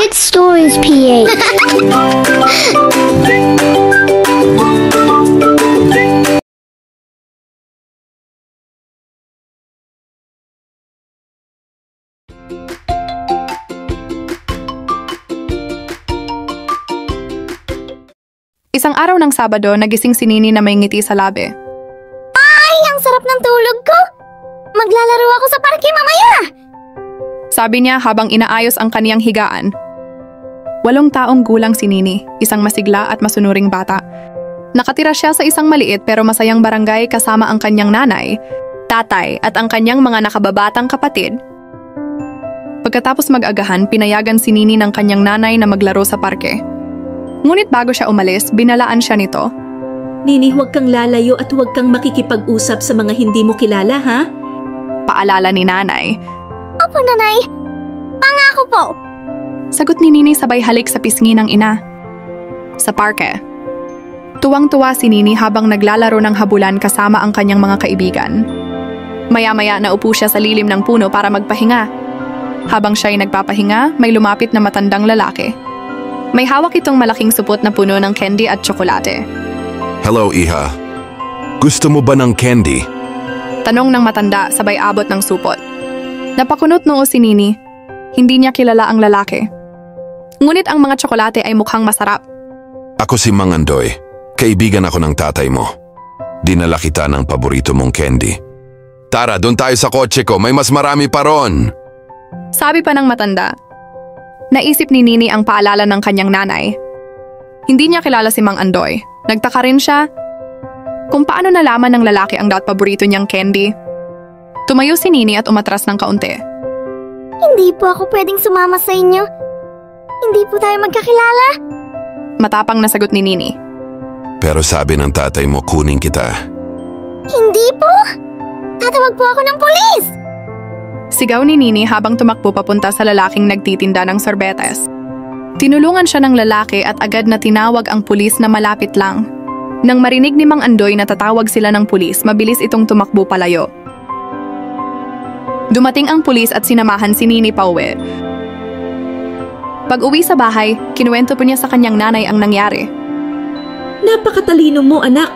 Quiet Stories PH. Isang araw ng Sabado, nagising si Nini na may ngiti sa labi. Ay, ang sarap ng tulog ko! Maglalaro ako sa parke mamaya! Sabi niya habang inaayos ang kaniyang higaan. 8 taong gulang si Nini, isang masigla at masunuring bata. Nakatira siya sa isang maliit pero masayang barangay kasama ang kanyang nanay, tatay at ang kanyang mga nakababatang kapatid. Pagkatapos mag-agahan, pinayagan si Nini ng kanyang nanay na maglaro sa parke. Ngunit bago siya umalis, binalaan siya nito. Nini, huwag kang lalayo at huwag kang makikipag-usap sa mga hindi mo kilala, ha? Paalala ni nanay. Opo, nanay. Pangako po. Sagot ni Nini sabay halik sa pisngi ng ina. Sa parke. Tuwang-tuwa si Nini habang naglalaro ng habulan kasama ang kanyang mga kaibigan. Maya-maya naupo siya sa lilim ng puno para magpahinga. Habang siya'y nagpapahinga, may lumapit na matandang lalaki. May hawak itong malaking supot na puno ng candy at tsokolate. Hello, Iha. Gusto mo ba ng candy? Tanong ng matanda sabay abot ng supot. Napakunot noo si Nini. Hindi niya kilala ang lalaki. Ngunit ang mga tsokolate ay mukhang masarap. Ako si Mang Andoy. Kaibigan ako ng tatay mo. Dinala kita ng paborito mong candy. Tara, doon tayo sa kotse ko. May mas marami pa ron. Sabi pa ng matanda. Naisip ni Nini ang paalala ng kanyang nanay. Hindi niya kilala si Mang Andoy. Nagtaka rin siya kung paano nalaman ng lalaki ang paborito niyang candy. Tumayo si Nini at umatras ng kaunti. Hindi po ako pwedeng sumama sa inyo. Hindi po tayo magkakilala. Matapang na sagot ni Nini. Pero sabi ng tatay mo, kunin kita. Hindi po. Tatawag po ako ng pulis. Sigaw ni Nini habang tumakbo papunta sa lalaking nagtitinda ng sorbetes. Tinulungan siya ng lalaki at agad na tinawag ang pulis na malapit lang. Nang marinig ni Mang Andoy na tatawag sila ng pulis, mabilis itong tumakbo palayo. Dumating ang pulis at sinamahan si Nini pauwi. Pag-uwi sa bahay, kinuwento po niya sa kanyang nanay ang nangyari. Napakatalino mo, anak.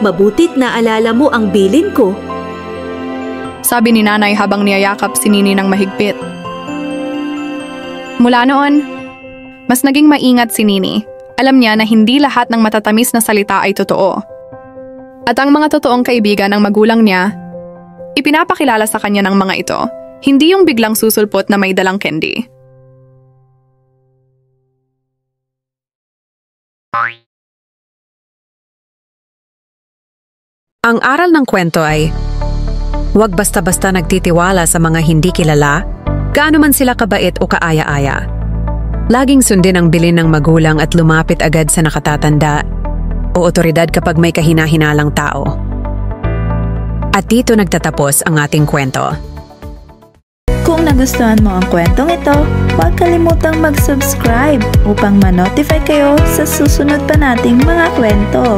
Mabutit na alala mo ang bilin ko. Sabi ni nanay habang niyayakap si Nini ng mahigpit. Mula noon, mas naging maingat si Nini. Alam niya na hindi lahat ng matatamis na salita ay totoo. At ang mga totoong kaibigan ng magulang niya, ipinapakilala sa kanya ng mga ito, hindi yung biglang susulpot na may dalang candy. Ang aral ng kwento ay, huwag basta-basta nagtitiwala sa mga hindi kilala, gaano man sila kabait o kaaya-aya. Laging sundin ang bilin ng magulang at lumapit agad sa nakatatanda o otoridad kapag may kahina-hinalang tao. At dito nagtatapos ang ating kwento. Kung nagustuhan mo ang kwentong ito, huwag kalimutang mag-subscribe upang ma-notify kayo sa susunod pa nating mga kwento.